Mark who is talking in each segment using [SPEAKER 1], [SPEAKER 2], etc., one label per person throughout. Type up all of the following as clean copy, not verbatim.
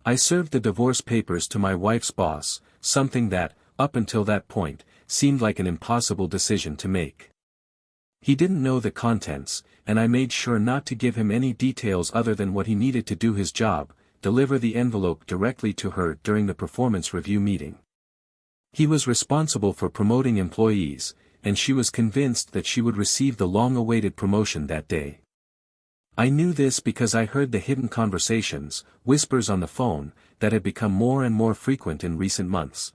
[SPEAKER 1] I served the divorce papers to my wife's boss, something that, up until that point, seemed like an impossible decision to make. He didn't know the contents, and I made sure not to give him any details other than what he needed to do his job, deliver the envelope directly to her during the performance review meeting. He was responsible for promoting employees, and she was convinced that she would receive the long-awaited promotion that day. I knew this because I heard the hidden conversations, whispers on the phone, that had become more and more frequent in recent months.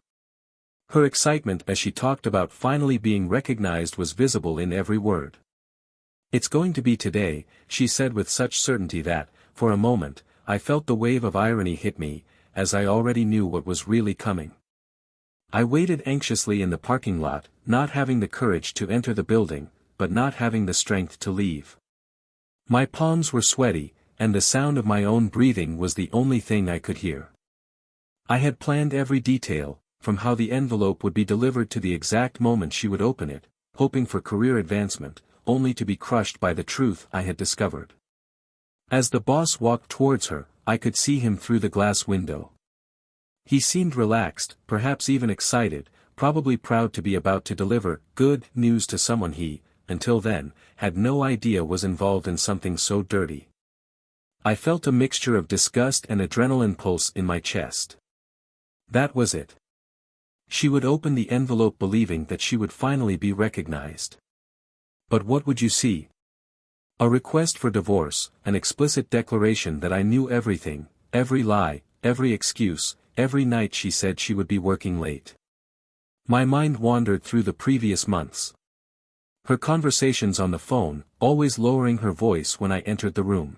[SPEAKER 1] Her excitement as she talked about finally being recognized was visible in every word. "It's going to be today," she said with such certainty that, for a moment, I felt the wave of irony hit me, as I already knew what was really coming. I waited anxiously in the parking lot, not having the courage to enter the building, but not having the strength to leave. My palms were sweaty, and the sound of my own breathing was the only thing I could hear. I had planned every detail, from how the envelope would be delivered to the exact moment she would open it, hoping for career advancement, only to be crushed by the truth I had discovered. As the boss walked towards her, I could see him through the glass window. He seemed relaxed, perhaps even excited, probably proud to be about to deliver good news to someone he, until then, had no idea was involved in something so dirty. I felt a mixture of disgust and adrenaline pulse in my chest. That was it. She would open the envelope believing that she would finally be recognized. But what would you see? A request for divorce, an explicit declaration that I knew everything, every lie, every excuse, every night she said she would be working late. My mind wandered through the previous months. Her conversations on the phone, always lowering her voice when I entered the room.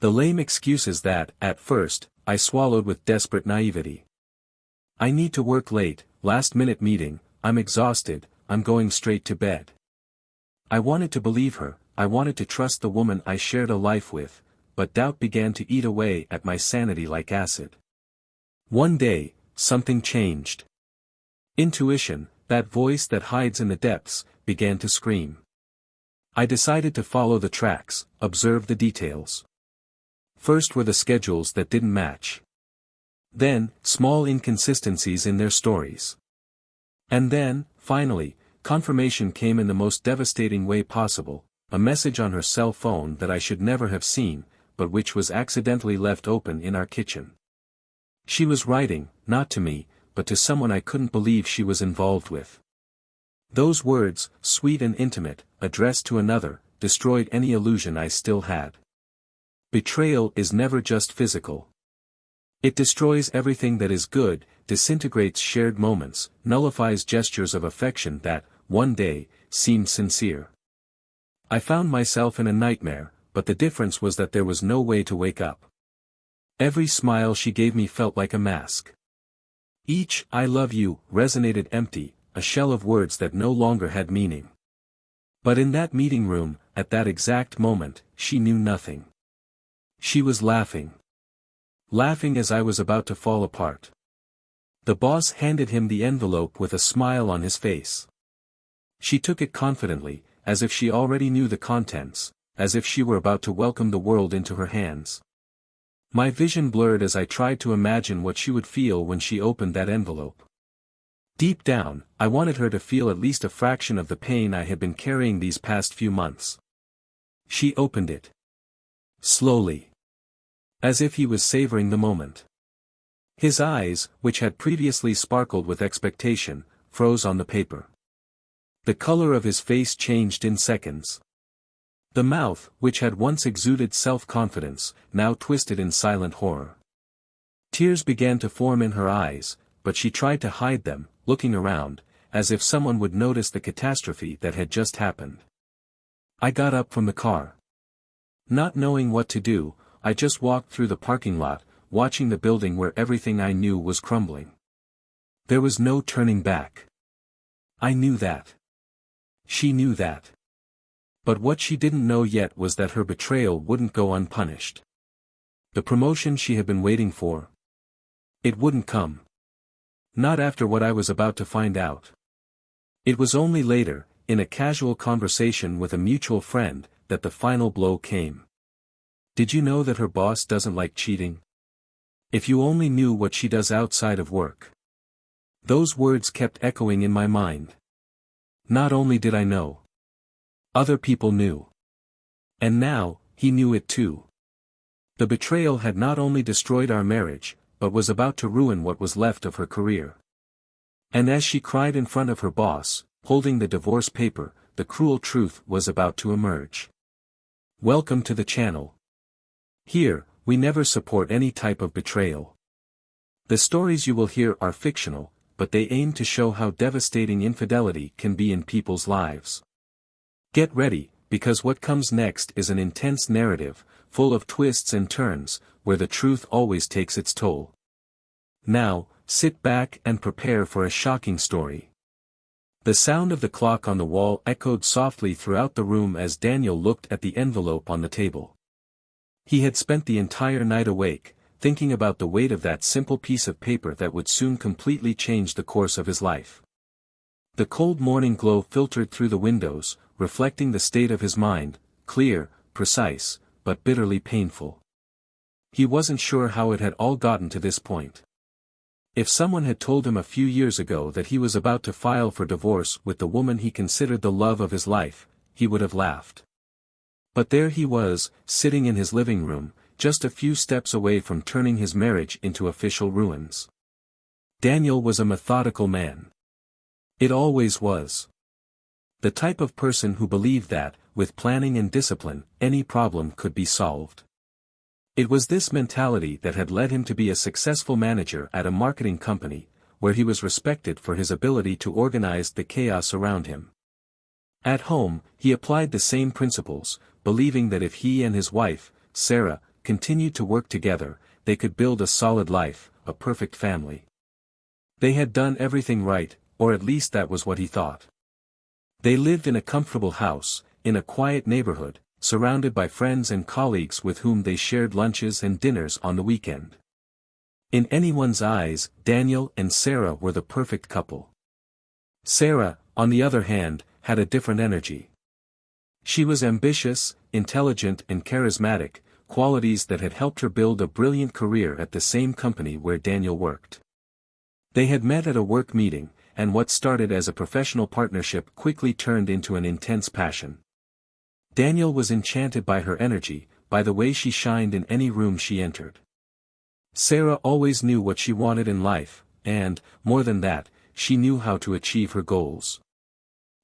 [SPEAKER 1] The lame excuses that, at first, I swallowed with desperate naivety. "I need to work late, last-minute meeting, I'm exhausted, I'm going straight to bed." I wanted to believe her, I wanted to trust the woman I shared a life with, but doubt began to eat away at my sanity like acid. One day, something changed. Intuition, that voice that hides in the depths, began to scream. I decided to follow the tracks, observe the details. First were the schedules that didn't match. Then, small inconsistencies in their stories. And then, finally, confirmation came in the most devastating way possible, a message on her cell phone that I should never have seen, but which was accidentally left open in our kitchen. She was writing, not to me, but to someone I couldn't believe she was involved with. Those words, sweet and intimate, addressed to another, destroyed any illusion I still had. Betrayal is never just physical. It destroys everything that is good, disintegrates shared moments, nullifies gestures of affection that, one day, seemed sincere. I found myself in a nightmare, but the difference was that there was no way to wake up. Every smile she gave me felt like a mask. Each "I love you" resonated empty, a shell of words that no longer had meaning. But in that meeting room, at that exact moment, she knew nothing. She was laughing. Laughing as I was about to fall apart. The boss handed him the envelope with a smile on his face. She took it confidently, as if she already knew the contents, as if she were about to welcome the world into her hands. My vision blurred as I tried to imagine what she would feel when she opened that envelope. Deep down, I wanted her to feel at least a fraction of the pain I had been carrying these past few months. She opened it. Slowly. As if he was savoring the moment. His eyes, which had previously sparkled with expectation, froze on the paper. The color of his face changed in seconds. The mouth, which had once exuded self-confidence, now twisted in silent horror. Tears began to form in her eyes, but she tried to hide them, looking around, as if someone would notice the catastrophe that had just happened. I got up from the car. Not knowing what to do, I just walked through the parking lot, watching the building where everything I knew was crumbling. There was no turning back. I knew that. She knew that. But what she didn't know yet was that her betrayal wouldn't go unpunished. The promotion she had been waiting for. It wouldn't come. Not after what I was about to find out. It was only later, in a casual conversation with a mutual friend, that the final blow came. "Did you know that her boss doesn't like cheating?" If you only knew what she does outside of work. Those words kept echoing in my mind. Not only did I know. Other people knew. And now, he knew it too. The betrayal had not only destroyed our marriage, but was about to ruin what was left of her career. And as she cried in front of her boss, holding the divorce paper, the cruel truth was about to emerge. Welcome to the channel. Here, we never support any type of betrayal. The stories you will hear are fictional, but they aim to show how devastating infidelity can be in people's lives. Get ready, because what comes next is an intense narrative, full of twists and turns, where the truth always takes its toll. Now, sit back and prepare for a shocking story. The sound of the clock on the wall echoed softly throughout the room as Daniel looked at the envelope on the table. He had spent the entire night awake, thinking about the weight of that simple piece of paper that would soon completely change the course of his life. The cold morning glow filtered through the windows, reflecting the state of his mind, clear, precise, but bitterly painful. He wasn't sure how it had all gotten to this point. If someone had told him a few years ago that he was about to file for divorce with the woman he considered the love of his life, he would have laughed. But there he was, sitting in his living room, just a few steps away from turning his marriage into official ruins. Daniel was a methodical man. It always was. The type of person who believed that, with planning and discipline, any problem could be solved. It was this mentality that had led him to be a successful manager at a marketing company, where he was respected for his ability to organize the chaos around him. At home, he applied the same principles, believing that if he and his wife, Sarah, continued to work together, they could build a solid life, a perfect family. They had done everything right, or at least that was what he thought. They lived in a comfortable house, in a quiet neighborhood, surrounded by friends and colleagues with whom they shared lunches and dinners on the weekend. In anyone's eyes, Daniel and Sarah were the perfect couple. Sarah, on the other hand, had a different energy. She was ambitious, intelligent and charismatic, qualities that had helped her build a brilliant career at the same company where Daniel worked. They had met at a work meeting, and what started as a professional partnership quickly turned into an intense passion. Daniel was enchanted by her energy, by the way she shined in any room she entered. Sarah always knew what she wanted in life, and, more than that, she knew how to achieve her goals.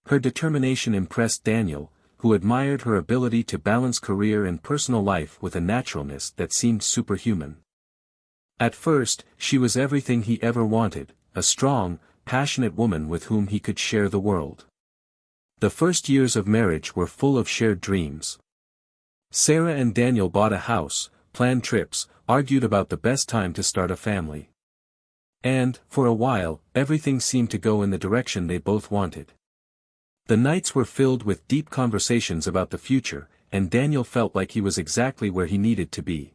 [SPEAKER 1] Her determination impressed Daniel, who admired her ability to balance career and personal life with a naturalness that seemed superhuman. At first, she was everything he ever wanted, a strong, passionate woman with whom he could share the world. The first years of marriage were full of shared dreams. Sarah and Daniel bought a house, planned trips, argued about the best time to start a family. And, for a while, everything seemed to go in the direction they both wanted. The nights were filled with deep conversations about the future, and Daniel felt like he was exactly where he needed to be.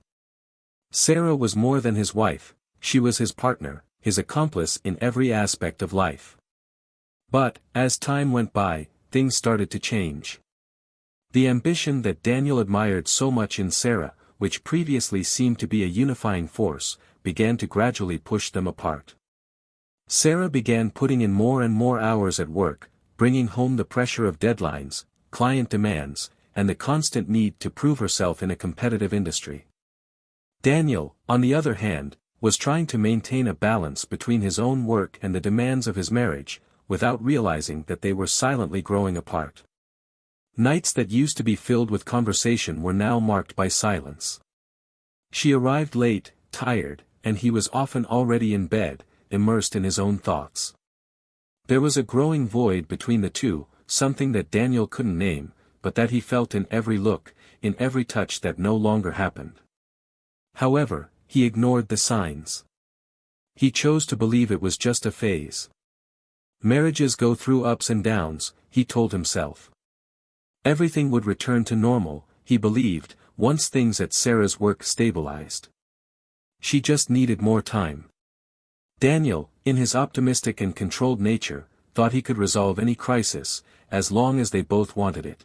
[SPEAKER 1] Sarah was more than his wife, she was his partner, his accomplice in every aspect of life. But, as time went by, things started to change. The ambition that Daniel admired so much in Sarah, which previously seemed to be a unifying force, began to gradually push them apart. Sarah began putting in more and more hours at work, bringing home the pressure of deadlines, client demands, and the constant need to prove herself in a competitive industry. Daniel, on the other hand, was trying to maintain a balance between his own work and the demands of his marriage, without realizing that they were silently growing apart. Nights that used to be filled with conversation were now marked by silence. She arrived late, tired, and he was often already in bed, immersed in his own thoughts. There was a growing void between the two, something that Daniel couldn't name, but that he felt in every look, in every touch that no longer happened. However, he ignored the signs. He chose to believe it was just a phase. Marriages go through ups and downs, he told himself. Everything would return to normal, he believed, once things at Sarah's work stabilized. She just needed more time. Daniel, in his optimistic and controlled nature, thought he could resolve any crisis, as long as they both wanted it.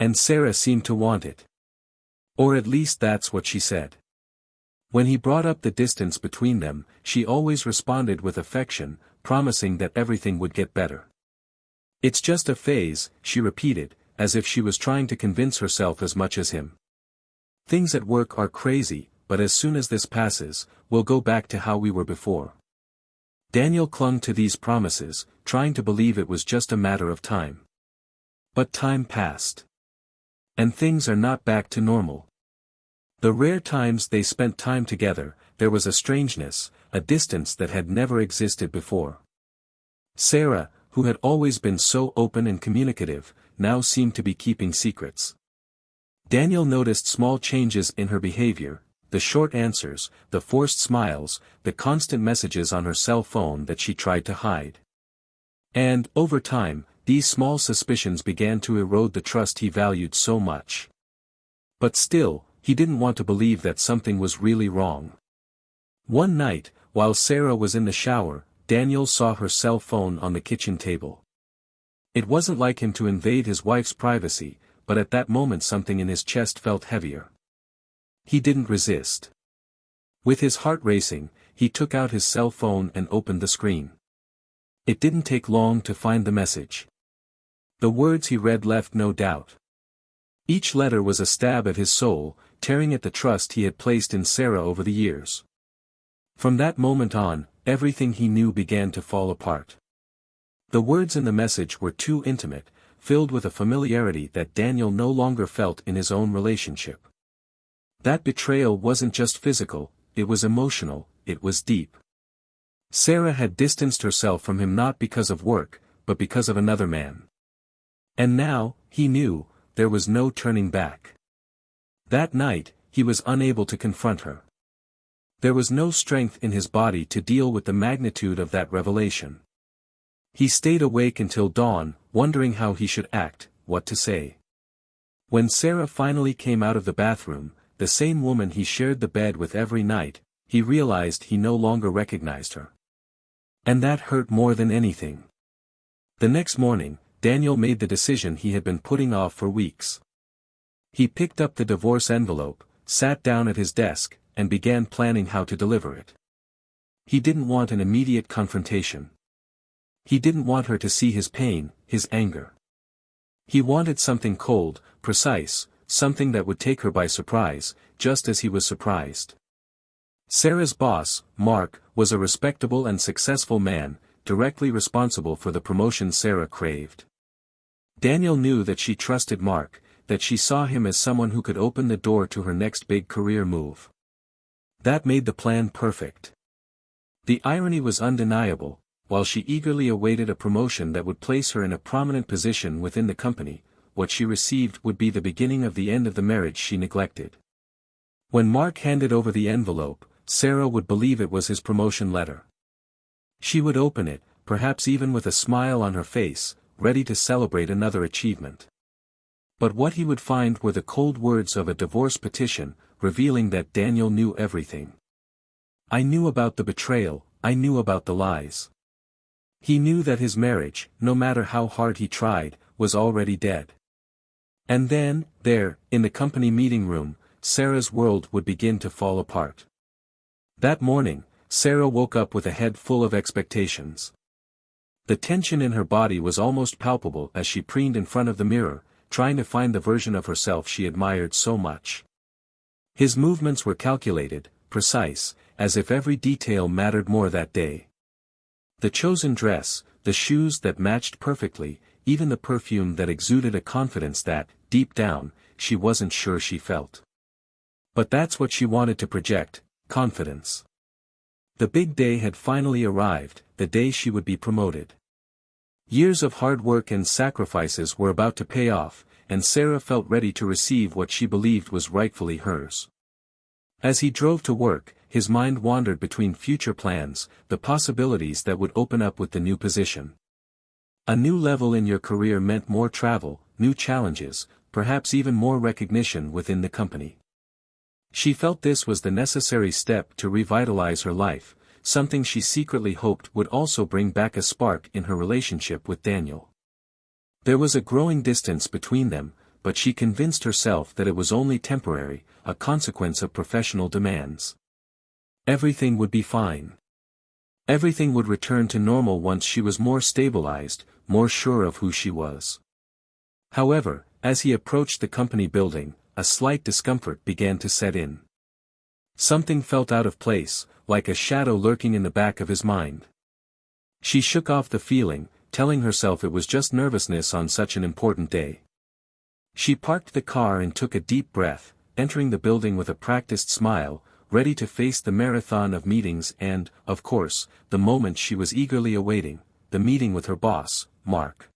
[SPEAKER 1] And Sarah seemed to want it. Or at least that's what she said. When he brought up the distance between them, she always responded with affection, promising that everything would get better. "It's just a phase," she repeated, as if she was trying to convince herself as much as him. "Things at work are crazy, but as soon as this passes, we'll go back to how we were before." Daniel clung to these promises, trying to believe it was just a matter of time. But time passed. And things are not back to normal. The rare times they spent time together, there was a strangeness, a distance that had never existed before. Sarah, who had always been so open and communicative, now seemed to be keeping secrets. Daniel noticed small changes in her behavior, the short answers, the forced smiles, the constant messages on her cell phone that she tried to hide. And, over time, these small suspicions began to erode the trust he valued so much. But still, he didn't want to believe that something was really wrong. One night, while Sarah was in the shower, Daniel saw her cell phone on the kitchen table. It wasn't like him to invade his wife's privacy, but at that moment something in his chest felt heavier. He didn't resist. With his heart racing, he took out his cell phone and opened the screen. It didn't take long to find the message. The words he read left no doubt. Each letter was a stab at his soul, tearing at the trust he had placed in Sarah over the years. From that moment on, everything he knew began to fall apart. The words in the message were too intimate, filled with a familiarity that Daniel no longer felt in his own relationship. That betrayal wasn't just physical, it was emotional, it was deep. Sarah had distanced herself from him not because of work, but because of another man. And now, he knew, there was no turning back. That night, he was unable to confront her. There was no strength in his body to deal with the magnitude of that revelation. He stayed awake until dawn, wondering how he should act, what to say. When Sarah finally came out of the bathroom, the same woman he shared the bed with every night, he realized he no longer recognized her. And that hurt more than anything. The next morning, Daniel made the decision he had been putting off for weeks. He picked up the divorce envelope, sat down at his desk, and began planning how to deliver it. He didn't want an immediate confrontation. He didn't want her to see his pain, his anger. He wanted something cold, precise, something that would take her by surprise, just as he was surprised. Sarah's boss, Mark, was a respectable and successful man, directly responsible for the promotion Sarah craved. Daniel knew that she trusted Mark, that she saw him as someone who could open the door to her next big career move. That made the plan perfect. The irony was undeniable. While she eagerly awaited a promotion that would place her in a prominent position within the company, what she received would be the beginning of the end of the marriage she neglected. When Mark handed over the envelope, Sarah would believe it was his promotion letter. She would open it, perhaps even with a smile on her face, ready to celebrate another achievement. But what he would find were the cold words of a divorce petition, revealing that Daniel knew everything. "I knew about the betrayal, I knew about the lies." He knew that his marriage, no matter how hard he tried, was already dead. And then, there, in the company meeting room, Sarah's world would begin to fall apart. That morning, Sarah woke up with a head full of expectations. The tension in her body was almost palpable as she preened in front of the mirror, trying to find the version of herself she admired so much. His movements were calculated, precise, as if every detail mattered more that day. The chosen dress, the shoes that matched perfectly, even the perfume that exuded a confidence that, deep down, she wasn't sure she felt. But that's what she wanted to project, confidence. The big day had finally arrived, the day she would be promoted. Years of hard work and sacrifices were about to pay off, and Sarah felt ready to receive what she believed was rightfully hers. As he drove to work, his mind wandered between future plans, the possibilities that would open up with the new position. A new level in your career meant more travel, new challenges, perhaps even more recognition within the company. She felt this was the necessary step to revitalize her life, something she secretly hoped would also bring back a spark in her relationship with Daniel. There was a growing distance between them, but she convinced herself that it was only temporary, a consequence of professional demands. Everything would be fine. Everything would return to normal once she was more stabilized, more sure of who she was. However, as he approached the company building, a slight discomfort began to set in. Something felt out of place, like a shadow lurking in the back of his mind. She shook off the feeling, telling herself it was just nervousness on such an important day. She parked the car and took a deep breath, entering the building with a practiced smile, ready to face the marathon of meetings and, of course, the moment she was eagerly awaiting, the meeting with her boss, Mark.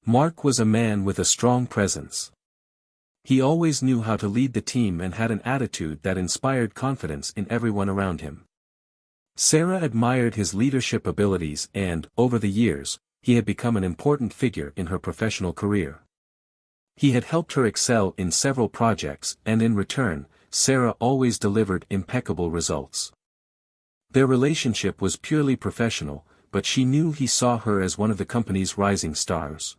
[SPEAKER 1] Mark was a man with a strong presence. He always knew how to lead the team and had an attitude that inspired confidence in everyone around him. Sarah admired his leadership abilities and, over the years, he had become an important figure in her professional career. He had helped her excel in several projects and in return, Sarah always delivered impeccable results. Their relationship was purely professional, but she knew he saw her as one of the company's rising stars.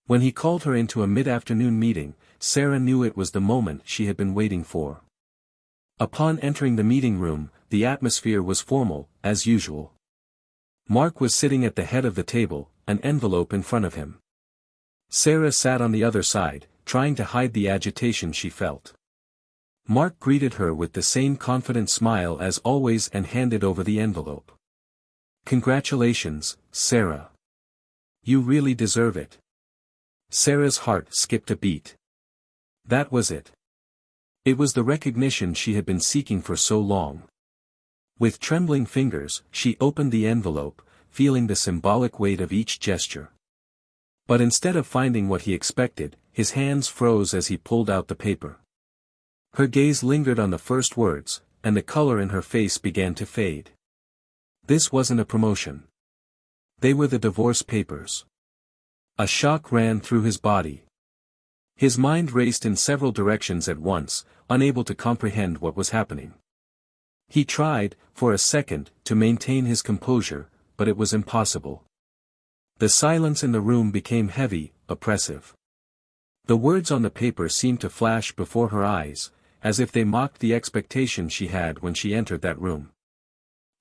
[SPEAKER 1] When he called her into a mid-afternoon meeting, Sarah knew it was the moment she had been waiting for. Upon entering the meeting room, the atmosphere was formal, as usual. Mark was sitting at the head of the table, an envelope in front of him. Sarah sat on the other side, trying to hide the agitation she felt. Mark greeted her with the same confident smile as always and handed over the envelope. "Congratulations, Sarah. You really deserve it." Sarah's heart skipped a beat. That was it. It was the recognition she had been seeking for so long. With trembling fingers, she opened the envelope, feeling the symbolic weight of each gesture. But instead of finding what he expected, his hands froze as he pulled out the paper. Her gaze lingered on the first words, and the color in her face began to fade. This wasn't a promotion. They were the divorce papers. A shock ran through his body. His mind raced in several directions at once, unable to comprehend what was happening. He tried, for a second, to maintain his composure, but it was impossible. The silence in the room became heavy, oppressive. The words on the paper seemed to flash before her eyes, as if they mocked the expectation she had when she entered that room.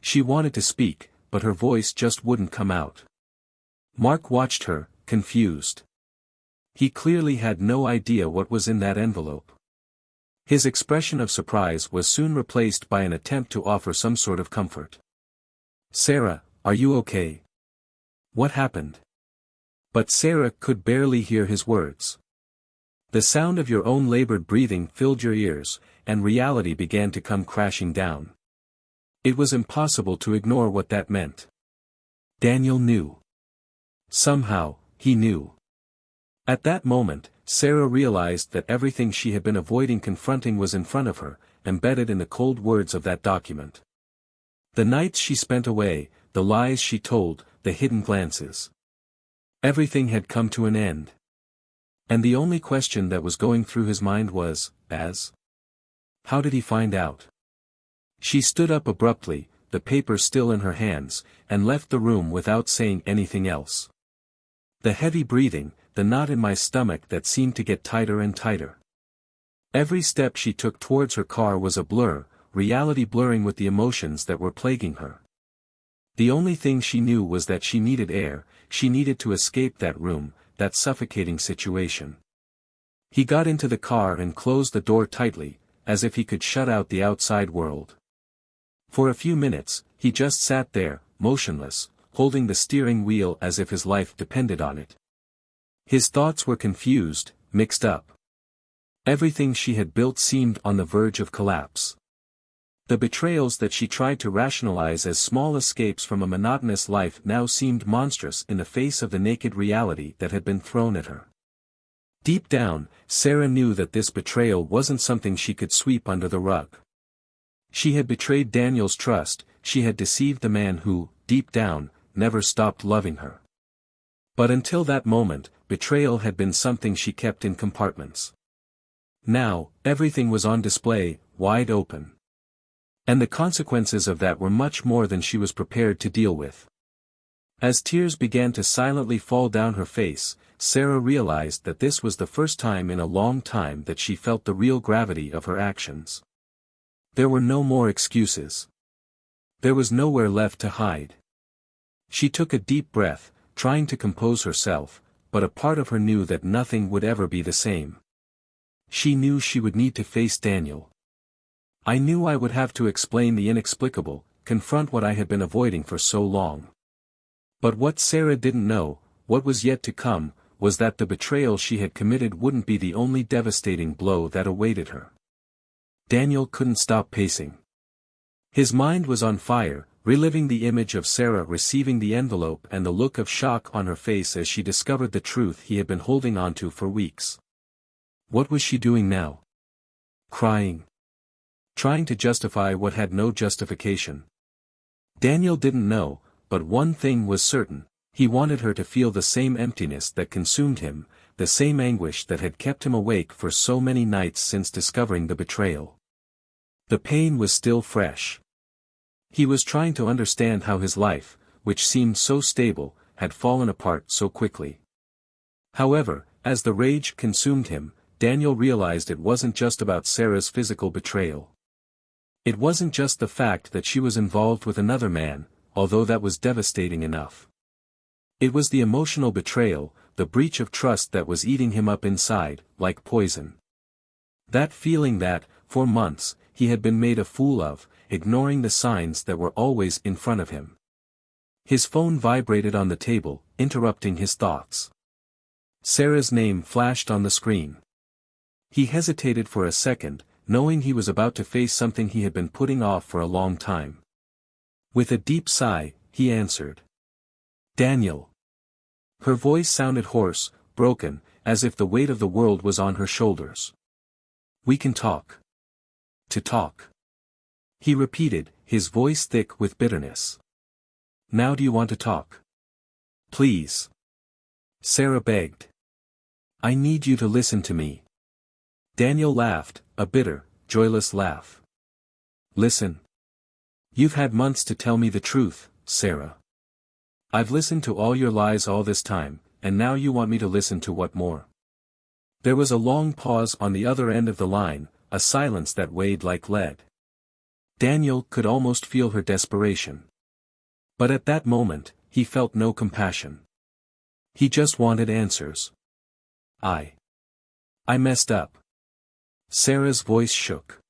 [SPEAKER 1] She wanted to speak, but her voice just wouldn't come out. Mark watched her, confused. He clearly had no idea what was in that envelope. His expression of surprise was soon replaced by an attempt to offer some sort of comfort. "Sarah, are you okay? What happened?" But Sarah could barely hear his words. The sound of your own labored breathing filled your ears, and reality began to come crashing down. It was impossible to ignore what that meant. Daniel knew. Somehow, he knew. At that moment, Sarah realized that everything she had been avoiding confronting was in front of her, embedded in the cold words of that document. The nights she spent away, the lies she told, the hidden glances. Everything had come to an end. And the only question that was going through his mind was, how did he find out? She stood up abruptly, the paper still in her hands, and left the room without saying anything else. The heavy breathing, the knot in my stomach that seemed to get tighter and tighter. Every step she took towards her car was a blur, reality blurring with the emotions that were plaguing her. The only thing she knew was that she needed air, she needed to escape that room, that suffocating situation. He got into the car and closed the door tightly, as if he could shut out the outside world. For a few minutes, he just sat there, motionless, holding the steering wheel as if his life depended on it. His thoughts were confused, mixed up. Everything she had built seemed on the verge of collapse. The betrayals that she tried to rationalize as small escapes from a monotonous life now seemed monstrous in the face of the naked reality that had been thrown at her. Deep down, Sarah knew that this betrayal wasn't something she could sweep under the rug. She had betrayed Daniel's trust, she had deceived the man who, deep down, never stopped loving her. But until that moment, betrayal had been something she kept in compartments. Now, everything was on display, wide open. And the consequences of that were much more than she was prepared to deal with. As tears began to silently fall down her face, Sarah realized that this was the first time in a long time that she felt the real gravity of her actions. There were no more excuses. There was nowhere left to hide. She took a deep breath, trying to compose herself, but a part of her knew that nothing would ever be the same. She knew she would need to face Daniel. I knew I would have to explain the inexplicable, confront what I had been avoiding for so long. But what Sarah didn't know, what was yet to come, was that the betrayal she had committed wouldn't be the only devastating blow that awaited her. Daniel couldn't stop pacing. His mind was on fire, reliving the image of Sarah receiving the envelope and the look of shock on her face as she discovered the truth he had been holding onto for weeks. What was she doing now? Crying. Trying to justify what had no justification. Daniel didn't know, but one thing was certain, he wanted her to feel the same emptiness that consumed him, the same anguish that had kept him awake for so many nights since discovering the betrayal. The pain was still fresh. He was trying to understand how his life, which seemed so stable, had fallen apart so quickly. However, as the rage consumed him, Daniel realized it wasn't just about Sarah's physical betrayal. It wasn't just the fact that she was involved with another man, although that was devastating enough. It was the emotional betrayal, the breach of trust that was eating him up inside, like poison. That feeling that, for months, he had been made a fool of, ignoring the signs that were always in front of him. His phone vibrated on the table, interrupting his thoughts. Sarah's name flashed on the screen. He hesitated for a second, knowing he was about to face something he had been putting off for a long time. With a deep sigh, he answered. Daniel. Her voice sounded hoarse, broken, as if the weight of the world was on her shoulders. We can talk. To talk. He repeated, his voice thick with bitterness. Now do you want to talk? Please. Sarah begged. I need you to listen to me. Daniel laughed, a bitter, joyless laugh. Listen. You've had months to tell me the truth, Sarah. I've listened to all your lies all this time, and now you want me to listen to what more? There was a long pause on the other end of the line, a silence that weighed like lead. Daniel could almost feel her desperation. But at that moment, he felt no compassion. He just wanted answers. I messed up. Sarah's voice shook.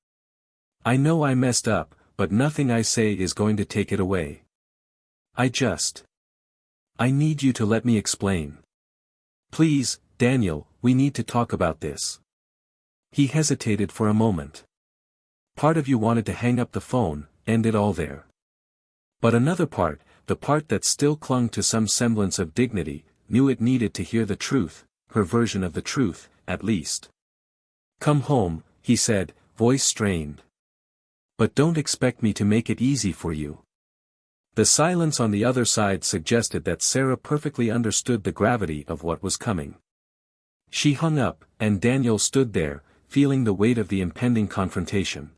[SPEAKER 1] I know I messed up, but nothing I say is going to take it away. I need you to let me explain. Please, Daniel, we need to talk about this. He hesitated for a moment. Part of you wanted to hang up the phone, end it all there. But another part, the part that still clung to some semblance of dignity, knew it needed to hear the truth, her version of the truth, at least. Come home, he said, voice strained. But don't expect me to make it easy for you. The silence on the other side suggested that Sarah perfectly understood the gravity of what was coming. She hung up, and Daniel stood there, feeling the weight of the impending confrontation.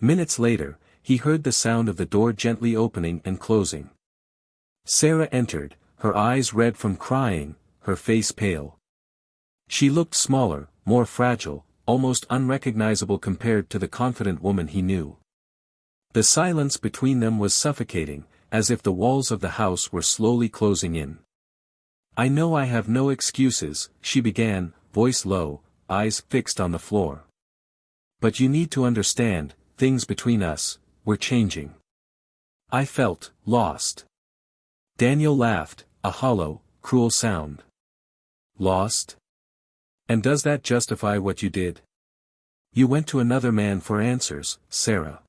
[SPEAKER 1] Minutes later, he heard the sound of the door gently opening and closing. Sarah entered, her eyes red from crying, her face pale. She looked smaller, more fragile, almost unrecognizable compared to the confident woman he knew. The silence between them was suffocating, as if the walls of the house were slowly closing in. I know I have no excuses, she began, voice low, eyes fixed on the floor. But you need to understand, things between us, were changing. I felt lost. Daniel laughed, a hollow, cruel sound. Lost? And does that justify what you did? You went to another man for answers, Sarah.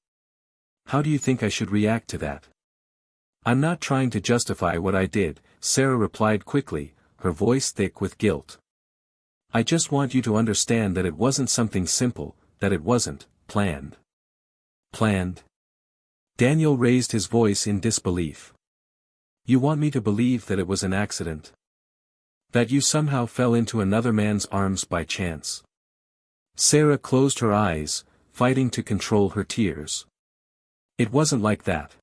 [SPEAKER 1] How do you think I should react to that? I'm not trying to justify what I did, Sarah replied quickly, her voice thick with guilt. I just want you to understand that it wasn't something simple, that it wasn't planned. Planned? Daniel raised his voice in disbelief. You want me to believe that it was an accident? That you somehow fell into another man's arms by chance? Sarah closed her eyes, fighting to control her tears. It wasn't like that.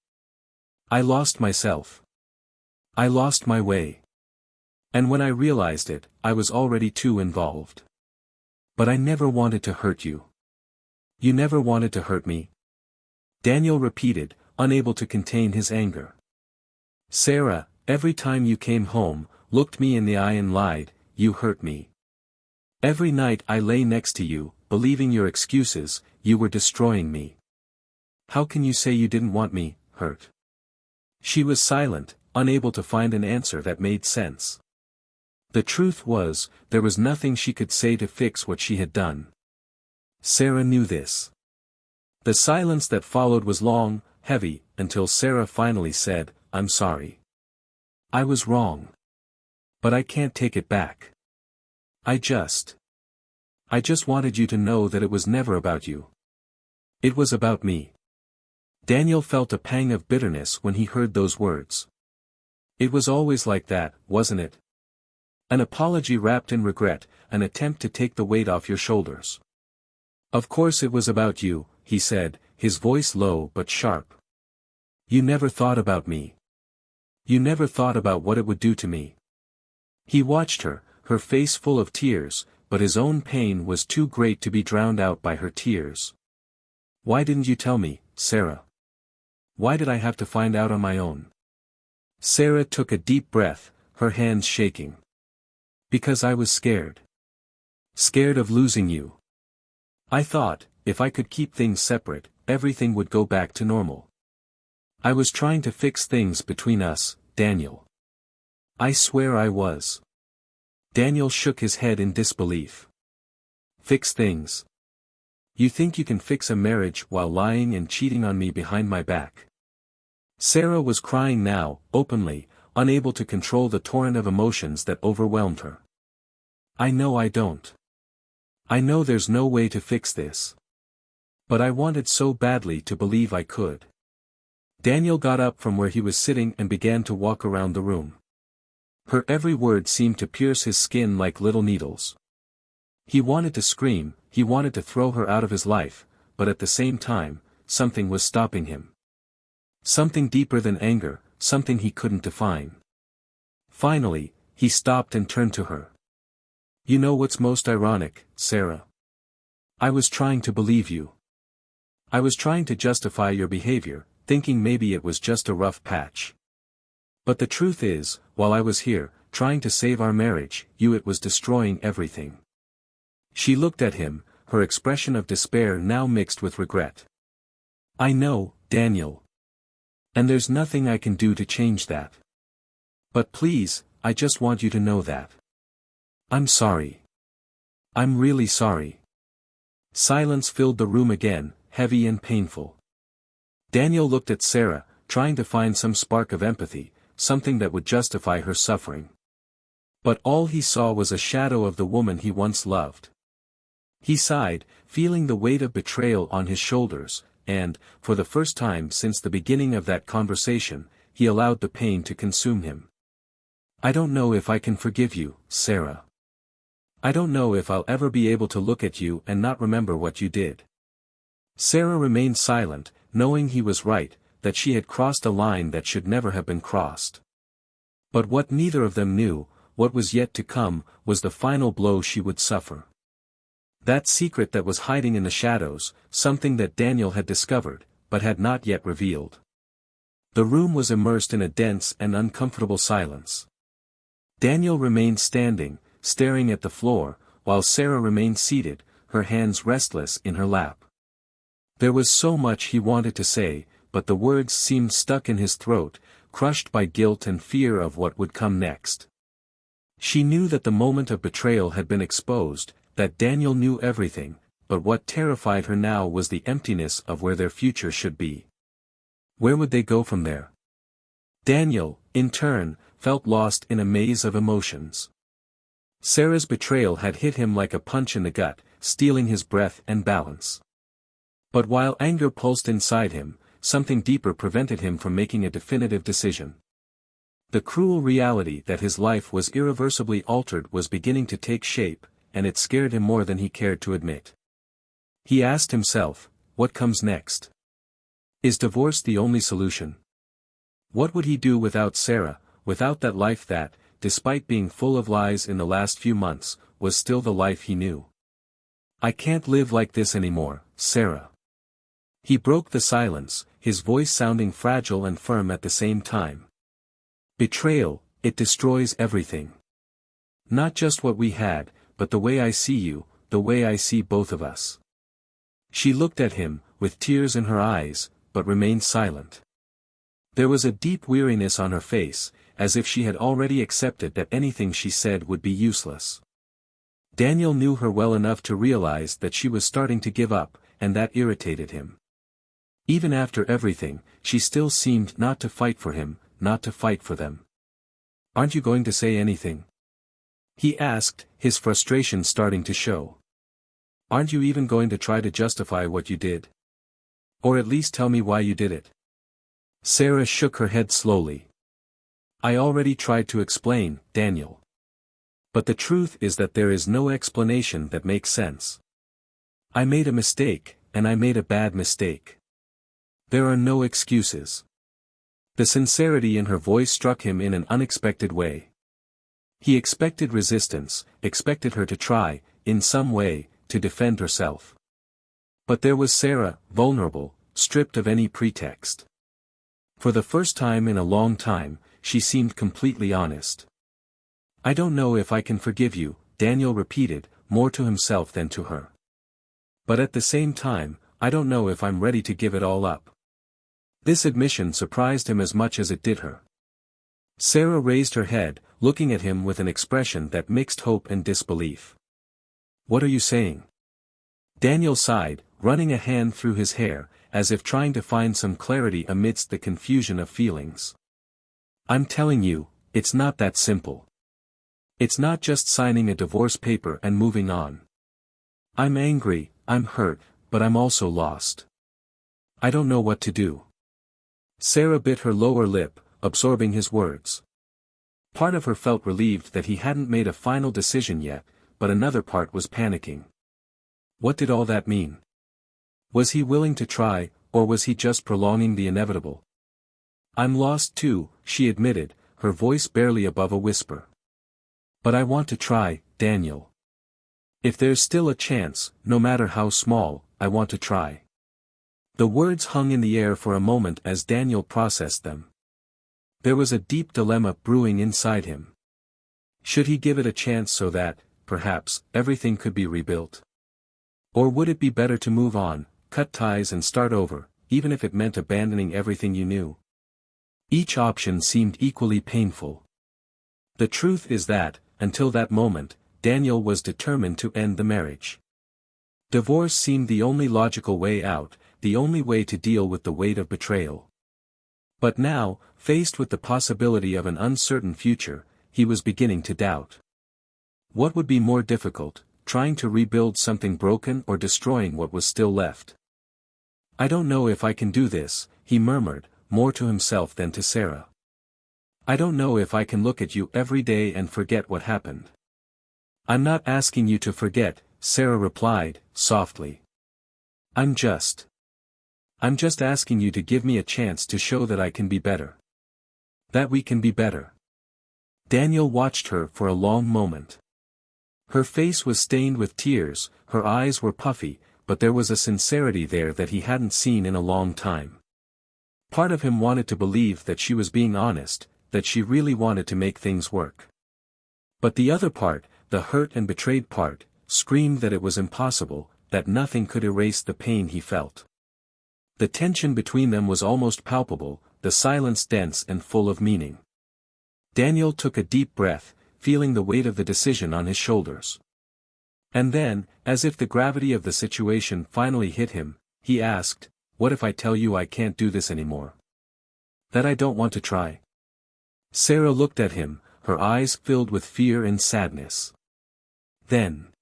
[SPEAKER 1] I lost myself. I lost my way. And when I realized it, I was already too involved. But I never wanted to hurt you. You never wanted to hurt me, Daniel repeated, unable to contain his anger. Sarah, every time you came home, looked me in the eye and lied, you hurt me. Every night I lay next to you, believing your excuses, you were destroying me. How can you say you didn't want me, hurt? She was silent, unable to find an answer that made sense. The truth was, there was nothing she could say to fix what she had done. Sarah knew this. The silence that followed was long, heavy, until Sarah finally said, I'm sorry. I was wrong. But I can't take it back. I just wanted you to know that it was never about you. It was about me. Daniel felt a pang of bitterness when he heard those words. It was always like that, wasn't it? An apology wrapped in regret, an attempt to take the weight off your shoulders. Of course it was about you, he said, his voice low but sharp. You never thought about me. You never thought about what it would do to me. He watched her, her face full of tears, but his own pain was too great to be drowned out by her tears. Why didn't you tell me, Sarah? Why did I have to find out on my own? Sarah took a deep breath, her hands shaking. Because I was scared. Scared of losing you. I thought, if I could keep things separate, everything would go back to normal. I was trying to fix things between us, Daniel. I swear I was. Daniel shook his head in disbelief. Fix things? You think you can fix a marriage while lying and cheating on me behind my back? Sarah was crying now, openly, unable to control the torrent of emotions that overwhelmed her. I know I don't. I know there's no way to fix this. But I wanted so badly to believe I could. Daniel got up from where he was sitting and began to walk around the room. Her every word seemed to pierce his skin like little needles. He wanted to scream, he wanted to throw her out of his life, but at the same time, something was stopping him. Something deeper than anger, something he couldn't define. Finally, he stopped and turned to her. You know what's most ironic, Sarah? I was trying to believe you. I was trying to justify your behavior, thinking maybe it was just a rough patch. But the truth is, while I was here, trying to save our marriage, it was destroying everything. She looked at him, her expression of despair now mixed with regret. I know, Daniel. And there's nothing I can do to change that. But please, I just want you to know that. I'm sorry. I'm really sorry. Silence filled the room again, heavy and painful. Daniel looked at Sarah, trying to find some spark of empathy, something that would justify her suffering. But all he saw was a shadow of the woman he once loved. He sighed, feeling the weight of betrayal on his shoulders, and, for the first time since the beginning of that conversation, he allowed the pain to consume him. I don't know if I can forgive you, Sarah. I don't know if I'll ever be able to look at you and not remember what you did. Sarah remained silent, knowing he was right, that she had crossed a line that should never have been crossed. But what neither of them knew, what was yet to come, was the final blow she would suffer. That secret that was hiding in the shadows, something that Daniel had discovered, but had not yet revealed. The room was immersed in a dense and uncomfortable silence. Daniel remained standing, staring at the floor, while Sarah remained seated, her hands restless in her lap. There was so much he wanted to say, but the words seemed stuck in his throat, crushed by guilt and fear of what would come next. She knew that the moment of betrayal had been exposed, that Daniel knew everything, but what terrified her now was the emptiness of where their future should be. Where would they go from there? Daniel, in turn, felt lost in a maze of emotions. Sarah's betrayal had hit him like a punch in the gut, stealing his breath and balance. But while anger pulsed inside him, something deeper prevented him from making a definitive decision. The cruel reality that his life was irreversibly altered was beginning to take shape, and it scared him more than he cared to admit. He asked himself, what comes next? Is divorce the only solution? What would he do without Sarah, without that life that, despite being full of lies in the last few months, was still the life he knew? I can't live like this anymore, Sarah. He broke the silence, his voice sounding fragile and firm at the same time. Betrayal, it destroys everything. Not just what we had, but the way I see you, the way I see both of us. She looked at him, with tears in her eyes, but remained silent. There was a deep weariness on her face, as if she had already accepted that anything she said would be useless. Daniel knew her well enough to realize that she was starting to give up, and that irritated him. Even after everything, she still seemed not to fight for him, not to fight for them. "Aren't you going to say anything?" he asked, his frustration starting to show. "Aren't you even going to try to justify what you did? Or at least tell me why you did it?" Sarah shook her head slowly. "I already tried to explain, Daniel. But the truth is that there is no explanation that makes sense. I made a mistake, and I made a bad mistake. There are no excuses." The sincerity in her voice struck him in an unexpected way. He expected resistance, expected her to try, in some way, to defend herself. But there was Sarah, vulnerable, stripped of any pretext. For the first time in a long time, she seemed completely honest. "I don't know if I can forgive you," Daniel repeated, more to himself than to her. "But at the same time, I don't know if I'm ready to give it all up." This admission surprised him as much as it did her. Sarah raised her head, looking at him with an expression that mixed hope and disbelief. "What are you saying?" Daniel sighed, running a hand through his hair, as if trying to find some clarity amidst the confusion of feelings. "I'm telling you, it's not that simple. It's not just signing a divorce paper and moving on. I'm angry, I'm hurt, but I'm also lost. I don't know what to do." Sarah bit her lower lip, absorbing his words. Part of her felt relieved that he hadn't made a final decision yet, but another part was panicking. What did all that mean? Was he willing to try, or was he just prolonging the inevitable? "I'm lost too," she admitted, her voice barely above a whisper. "But I want to try, Daniel. If there's still a chance, no matter how small, I want to try." The words hung in the air for a moment as Daniel processed them. There was a deep dilemma brewing inside him. Should he give it a chance so that, perhaps, everything could be rebuilt? Or would it be better to move on, cut ties and start over, even if it meant abandoning everything you knew? Each option seemed equally painful. The truth is that, until that moment, Daniel was determined to end the marriage. Divorce seemed the only logical way out, the only way to deal with the weight of betrayal. But now, faced with the possibility of an uncertain future, he was beginning to doubt. What would be more difficult, trying to rebuild something broken or destroying what was still left? "I don't know if I can do this," he murmured, more to himself than to Sarah. "I don't know if I can look at you every day and forget what happened." "I'm not asking you to forget," Sarah replied, softly. I'm just asking you to give me a chance to show that I can be better. That we can be better." Daniel watched her for a long moment. Her face was stained with tears, her eyes were puffy, but there was a sincerity there that he hadn't seen in a long time. Part of him wanted to believe that she was being honest, that she really wanted to make things work. But the other part, the hurt and betrayed part, screamed that it was impossible, that nothing could erase the pain he felt. The tension between them was almost palpable, the silence dense and full of meaning. Daniel took a deep breath, feeling the weight of the decision on his shoulders. And then, as if the gravity of the situation finally hit him, he asked, "What if I tell you I can't do this anymore? That I don't want to try?" Sarah looked at him, her eyes filled with fear and sadness. "Then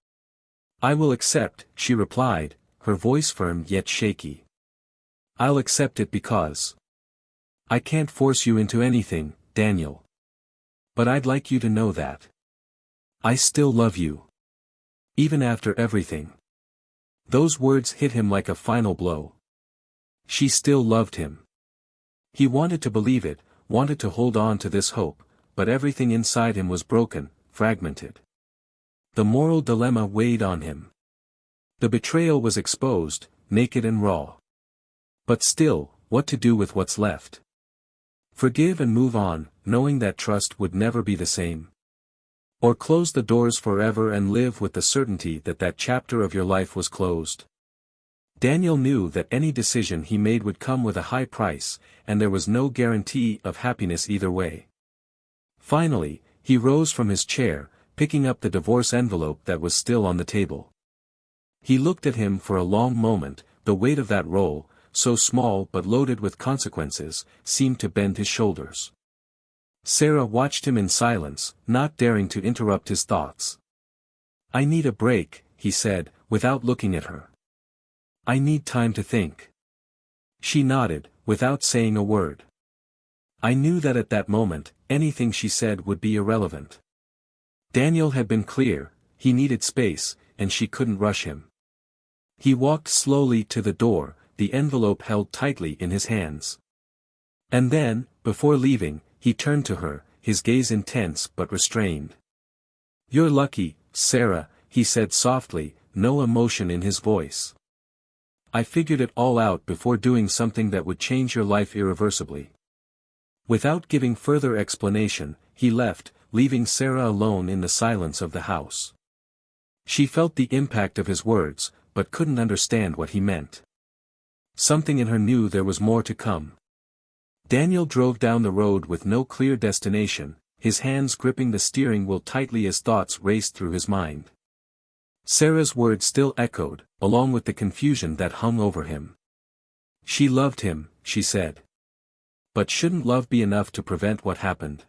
[SPEAKER 1] I will accept," she replied, her voice firm yet shaky. "I'll accept it because I can't force you into anything, Daniel. But I'd like you to know that I still love you. Even after everything." Those words hit him like a final blow. She still loved him. He wanted to believe it, wanted to hold on to this hope, but everything inside him was broken, fragmented. The moral dilemma weighed on him. The betrayal was exposed, naked and raw. But still, what to do with what's left? Forgive and move on, knowing that trust would never be the same. Or close the doors forever and live with the certainty that that chapter of your life was closed. Daniel knew that any decision he made would come with a high price, and there was no guarantee of happiness either way. Finally, he rose from his chair, picking up the divorce envelope that was still on the table. He looked at him for a long moment. The weight of that roll, so small but loaded with consequences, seemed to bend his shoulders. Sarah watched him in silence, not daring to interrupt his thoughts. "I need a break," he said, without looking at her. "I need time to think." She nodded, without saying a word. I knew that at that moment, anything she said would be irrelevant. Daniel had been clear, he needed space, and she couldn't rush him. He walked slowly to the door, the envelope held tightly in his hands. And then, before leaving, he turned to her, his gaze intense but restrained. "You're lucky, Sarah," he said softly, no emotion in his voice. "I figured it all out before doing something that would change your life irreversibly." Without giving further explanation, he left, leaving Sarah alone in the silence of the house. She felt the impact of his words, but couldn't understand what he meant. Something in her knew there was more to come. Daniel drove down the road with no clear destination, his hands gripping the steering wheel tightly as thoughts raced through his mind. Sarah's words still echoed, along with the confusion that hung over him. She loved him, she said. But shouldn't love be enough to prevent what happened?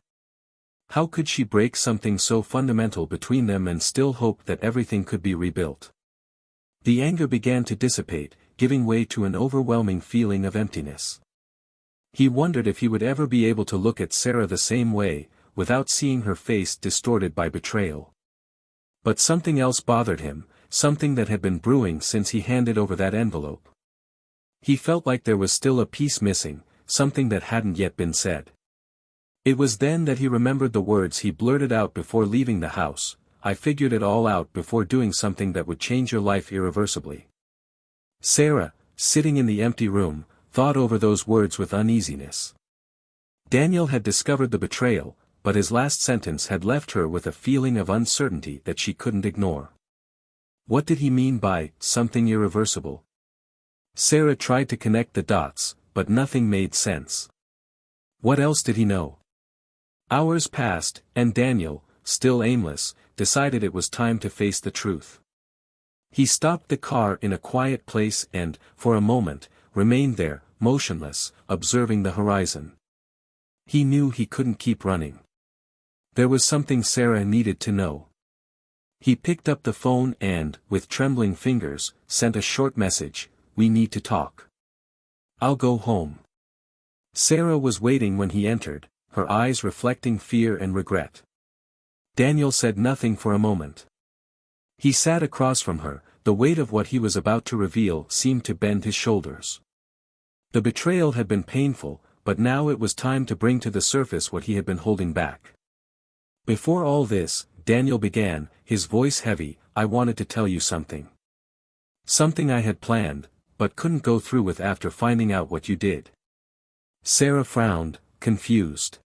[SPEAKER 1] How could she break something so fundamental between them and still hope that everything could be rebuilt? The anger began to dissipate, giving way to an overwhelming feeling of emptiness. He wondered if he would ever be able to look at Sarah the same way, without seeing her face distorted by betrayal. But something else bothered him, something that had been brewing since he handed over that envelope. He felt like there was still a piece missing, something that hadn't yet been said. It was then that he remembered the words he blurted out before leaving the house: "I figured it all out before doing something that would change your life irreversibly." Sarah, sitting in the empty room, thought over those words with uneasiness. Daniel had discovered the betrayal, but his last sentence had left her with a feeling of uncertainty that she couldn't ignore. What did he mean by something irreversible? Sarah tried to connect the dots, but nothing made sense. What else did he know? Hours passed, and Daniel, still aimless, decided it was time to face the truth. He stopped the car in a quiet place and, for a moment, remained there, motionless, observing the horizon. He knew he couldn't keep running. There was something Sarah needed to know. He picked up the phone and, with trembling fingers, sent a short message: "We need to talk. I'll go home." Sarah was waiting when he entered, her eyes reflecting fear and regret. Daniel said nothing for a moment. He sat across from her, the weight of what he was about to reveal seemed to bend his shoulders. The betrayal had been painful, but now it was time to bring to the surface what he had been holding back. "Before all this," Daniel began, his voice heavy, "I wanted to tell you something. Something I had planned, but couldn't go through with after finding out what you did." Sarah frowned, confused.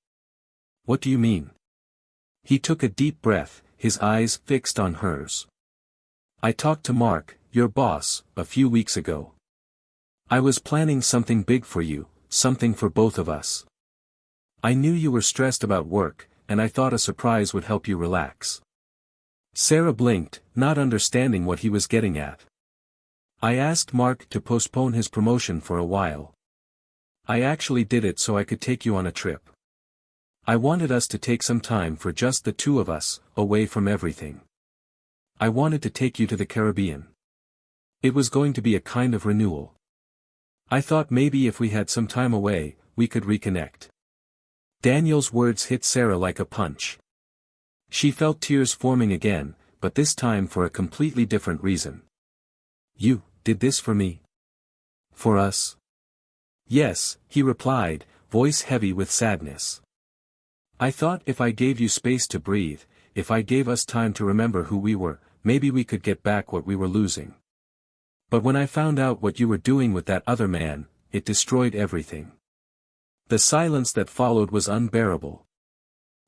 [SPEAKER 1] "What do you mean?" He took a deep breath, his eyes fixed on hers. "I talked to Mark, your boss, a few weeks ago. I was planning something big for you, something for both of us. I knew you were stressed about work, and I thought a surprise would help you relax." Sarah blinked, not understanding what he was getting at. "I asked Mark to postpone his promotion for a while. I actually did it so I could take you on a trip. I wanted us to take some time for just the two of us, away from everything. I wanted to take you to the Caribbean. It was going to be a kind of renewal. I thought maybe if we had some time away, we could reconnect." Daniel's words hit Sarah like a punch. She felt tears forming again, but this time for a completely different reason. "You did this for me? For us?" "Yes," he replied, voice heavy with sadness. "I thought if I gave you space to breathe, if I gave us time to remember who we were, maybe we could get back what we were losing. But when I found out what you were doing with that other man, it destroyed everything. The silence that followed was unbearable.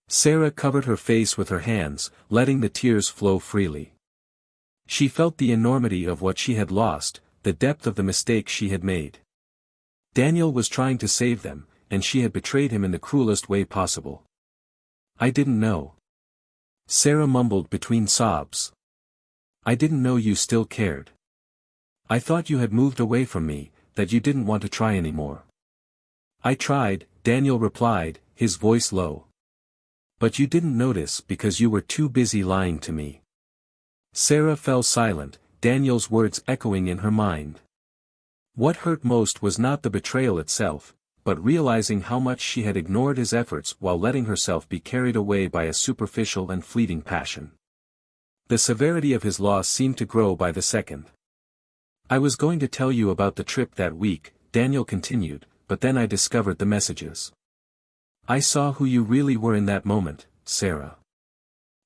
[SPEAKER 1] Sarah covered her face with her hands, letting the tears flow freely. She felt the enormity of what she had lost, the depth of the mistake she had made. Daniel was trying to save them, and she had betrayed him in the cruelest way possible. "I didn't know." Sarah mumbled between sobs. "I didn't know you still cared. I thought you had moved away from me, that you didn't want to try anymore." "I tried," Daniel replied, his voice low. "But you didn't notice because you were too busy lying to me." Sarah fell silent, Daniel's words echoing in her mind. What hurt most was not the betrayal itself, but realizing how much she had ignored his efforts while letting herself be carried away by a superficial and fleeting passion. The severity of his loss seemed to grow by the second. "I was going to tell you about the trip that week," Daniel continued, "but then I discovered the messages. I saw who you really were in that moment, Sarah.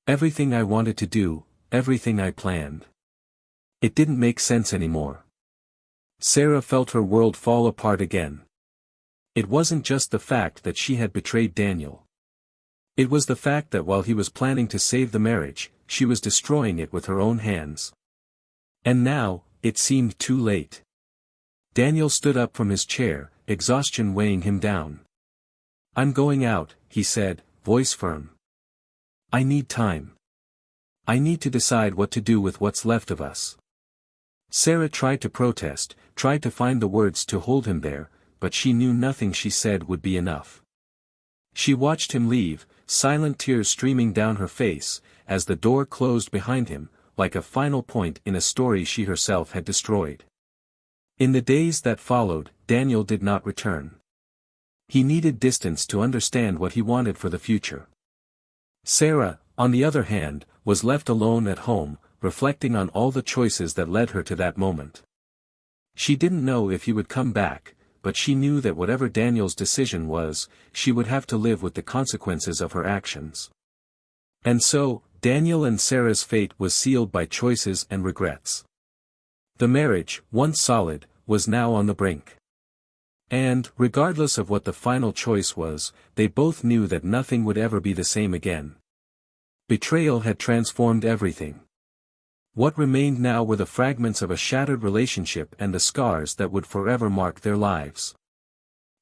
[SPEAKER 1] Everything I wanted to do, everything I planned. It didn't make sense anymore." Sarah felt her world fall apart again. It wasn't just the fact that she had betrayed Daniel. It was the fact that while he was planning to save the marriage, she was destroying it with her own hands. And now, it seemed too late. Daniel stood up from his chair, exhaustion weighing him down. "I'm going out," he said, voice firm. "I need time. I need to decide what to do with what's left of us." Sarah tried to protest, tried to find the words to hold him there, but she knew nothing she said would be enough. She watched him leave, silent tears streaming down her face, as the door closed behind him, like a final point in a story she herself had destroyed. In the days that followed, Daniel did not return. He needed distance to understand what he wanted for the future. Sarah, on the other hand, was left alone at home, reflecting on all the choices that led her to that moment. She didn't know if he would come back, but she knew that whatever Daniel's decision was, she would have to live with the consequences of her actions. And so, Daniel and Sarah's fate was sealed by choices and regrets. The marriage, once solid, was now on the brink. And, regardless of what the final choice was, they both knew that nothing would ever be the same again. Betrayal had transformed everything. What remained now were the fragments of a shattered relationship and the scars that would forever mark their lives.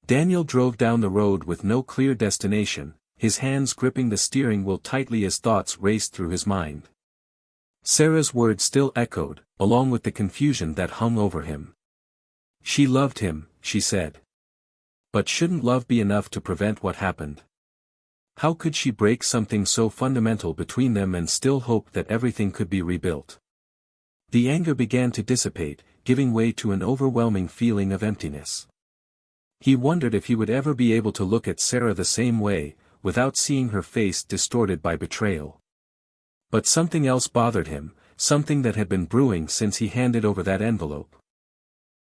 [SPEAKER 1] Daniel drove down the road with no clear destination, his hands gripping the steering wheel tightly as thoughts raced through his mind. Sarah's words still echoed, along with the confusion that hung over him. She loved him, she said. But shouldn't love be enough to prevent what happened? How could she break something so fundamental between them and still hope that everything could be rebuilt? The anger began to dissipate, giving way to an overwhelming feeling of emptiness. He wondered if he would ever be able to look at Sarah the same way, without seeing her face distorted by betrayal. But something else bothered him, something that had been brewing since he handed over that envelope.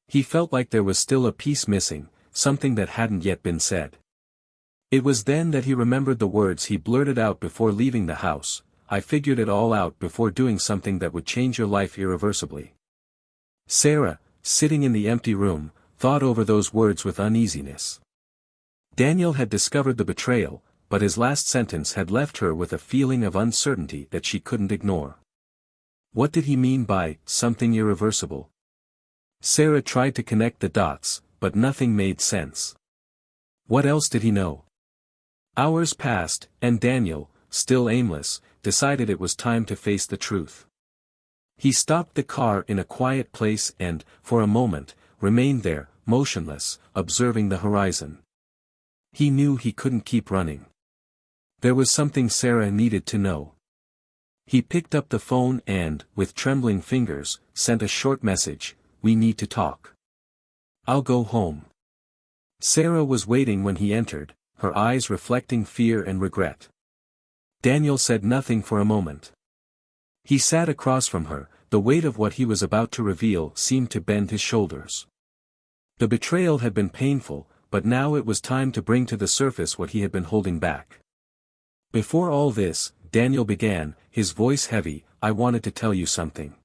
[SPEAKER 1] He felt like there was still a piece missing, something that hadn't yet been said. It was then that he remembered the words he blurted out before leaving the house, "I figured it all out before doing something that would change your life irreversibly." Sarah, sitting in the empty room, thought over those words with uneasiness. Daniel had discovered the betrayal, but his last sentence had left her with a feeling of uncertainty that she couldn't ignore. What did he mean by something irreversible? Sarah tried to connect the dots, but nothing made sense. What else did he know? Hours passed, and Daniel, still aimless, decided it was time to face the truth. He stopped the car in a quiet place and, for a moment, remained there, motionless, observing the horizon. He knew he couldn't keep running. There was something Sarah needed to know. He picked up the phone and, with trembling fingers, sent a short message, "We need to talk. I'll go home." Sarah was waiting when he entered, her eyes reflecting fear and regret. Daniel said nothing for a moment. He sat across from her, the weight of what he was about to reveal seemed to bend his shoulders. The betrayal had been painful, but now it was time to bring to the surface what he had been holding back. "Before all this," Daniel began, his voice heavy, "I wanted to tell you something.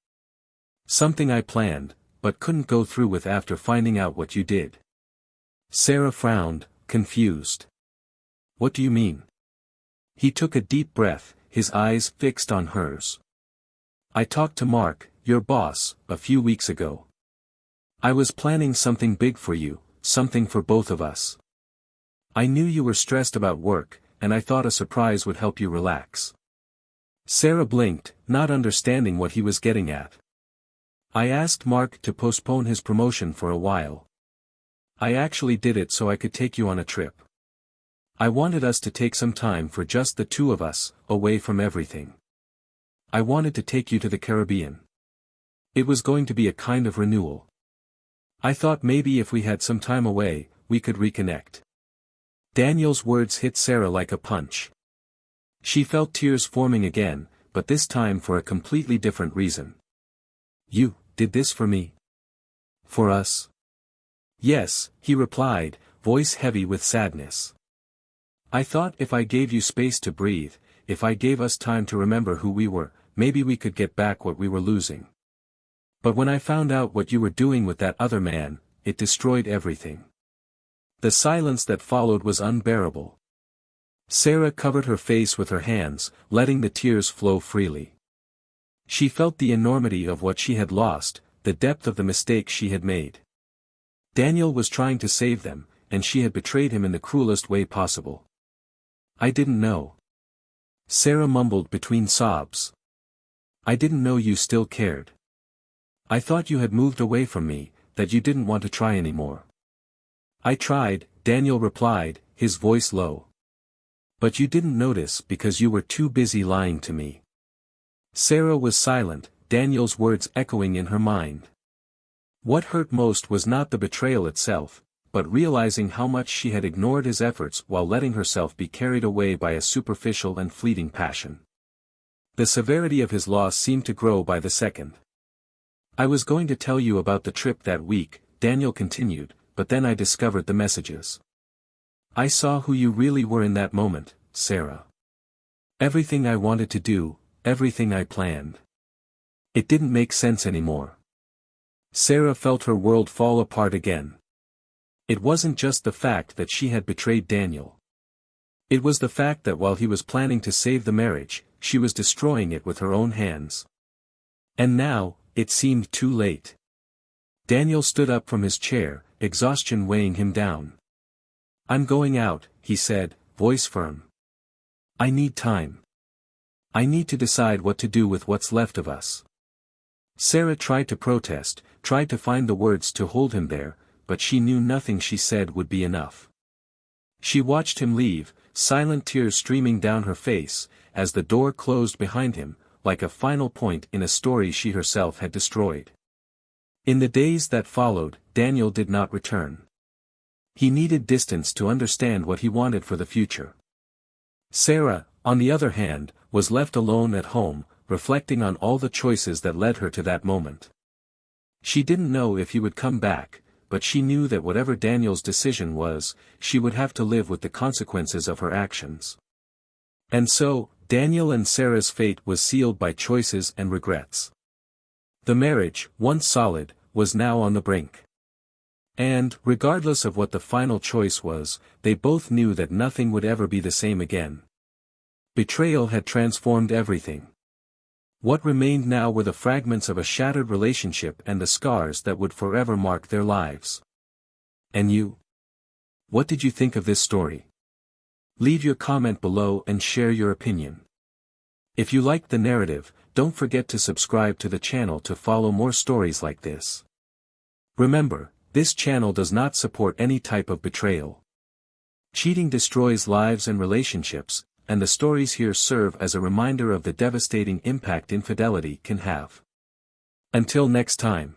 [SPEAKER 1] Something I planned, but couldn't go through with after finding out what you did. Sarah frowned, confused. What do you mean? He took a deep breath, his eyes fixed on hers. I talked to Mark, your boss, a few weeks ago. I was planning something big for you, something for both of us. I knew you were stressed about work, and I thought a surprise would help you relax. Sarah blinked, not understanding what he was getting at. I asked Mark to postpone his promotion for a while. I actually did it so I could take you on a trip. I wanted us to take some time for just the two of us, away from everything. I wanted to take you to the Caribbean. It was going to be a kind of renewal. I thought maybe if we had some time away, we could reconnect. Daniel's words hit Sarah like a punch. She felt tears forming again, but this time for a completely different reason. You did this for me? For us? Yes, he replied, voice heavy with sadness. I thought if I gave you space to breathe, if I gave us time to remember who we were, maybe we could get back what we were losing. But when I found out what you were doing with that other man, it destroyed everything. The silence that followed was unbearable. Sarah covered her face with her hands, letting the tears flow freely. She felt the enormity of what she had lost, the depth of the mistake she had made. Daniel was trying to save them, and she had betrayed him in the cruelest way possible. I didn't know. Sarah mumbled between sobs. I didn't know you still cared. I thought you had moved away from me, that you didn't want to try anymore. I tried, Daniel replied, his voice low. But you didn't notice because you were too busy lying to me. Sarah was silent, Daniel's words echoing in her mind. What hurt most was not the betrayal itself, but realizing how much she had ignored his efforts while letting herself be carried away by a superficial and fleeting passion. The severity of his loss seemed to grow by the second. I was going to tell you about the trip that week, Daniel continued, but then I discovered the messages. I saw who you really were in that moment, Sarah. Everything I wanted to do, everything I planned. It didn't make sense anymore. Sarah felt her world fall apart again. It wasn't just the fact that she had betrayed Daniel. It was the fact that while he was planning to save the marriage, she was destroying it with her own hands. And now, it seemed too late. Daniel stood up from his chair, exhaustion weighing him down. I'm going out, he said, voice firm. I need time. I need to decide what to do with what's left of us. Sarah tried to protest, tried to find the words to hold him there, but she knew nothing she said would be enough. She watched him leave, silent tears streaming down her face, as the door closed behind him, like a final point in a story she herself had destroyed. In the days that followed, Daniel did not return. He needed distance to understand what he wanted for the future. Sarah, on the other hand, was left alone at home, reflecting on all the choices that led her to that moment. She didn't know if he would come back, but she knew that whatever Daniel's decision was, she would have to live with the consequences of her actions. And so, Daniel and Sarah's fate was sealed by choices and regrets. The marriage, once solid, was now on the brink. And, regardless of what the final choice was, they both knew that nothing would ever be the same again. Betrayal had transformed everything. What remained now were the fragments of a shattered relationship and the scars that would forever mark their lives. And you? What did you think of this story? Leave your comment below and share your opinion. If you liked the narrative, don't forget to subscribe to the channel to follow more stories like this. Remember, this channel does not support any type of betrayal. Cheating destroys lives and relationships, and the stories here serve as a reminder of the devastating impact infidelity can have. Until next time.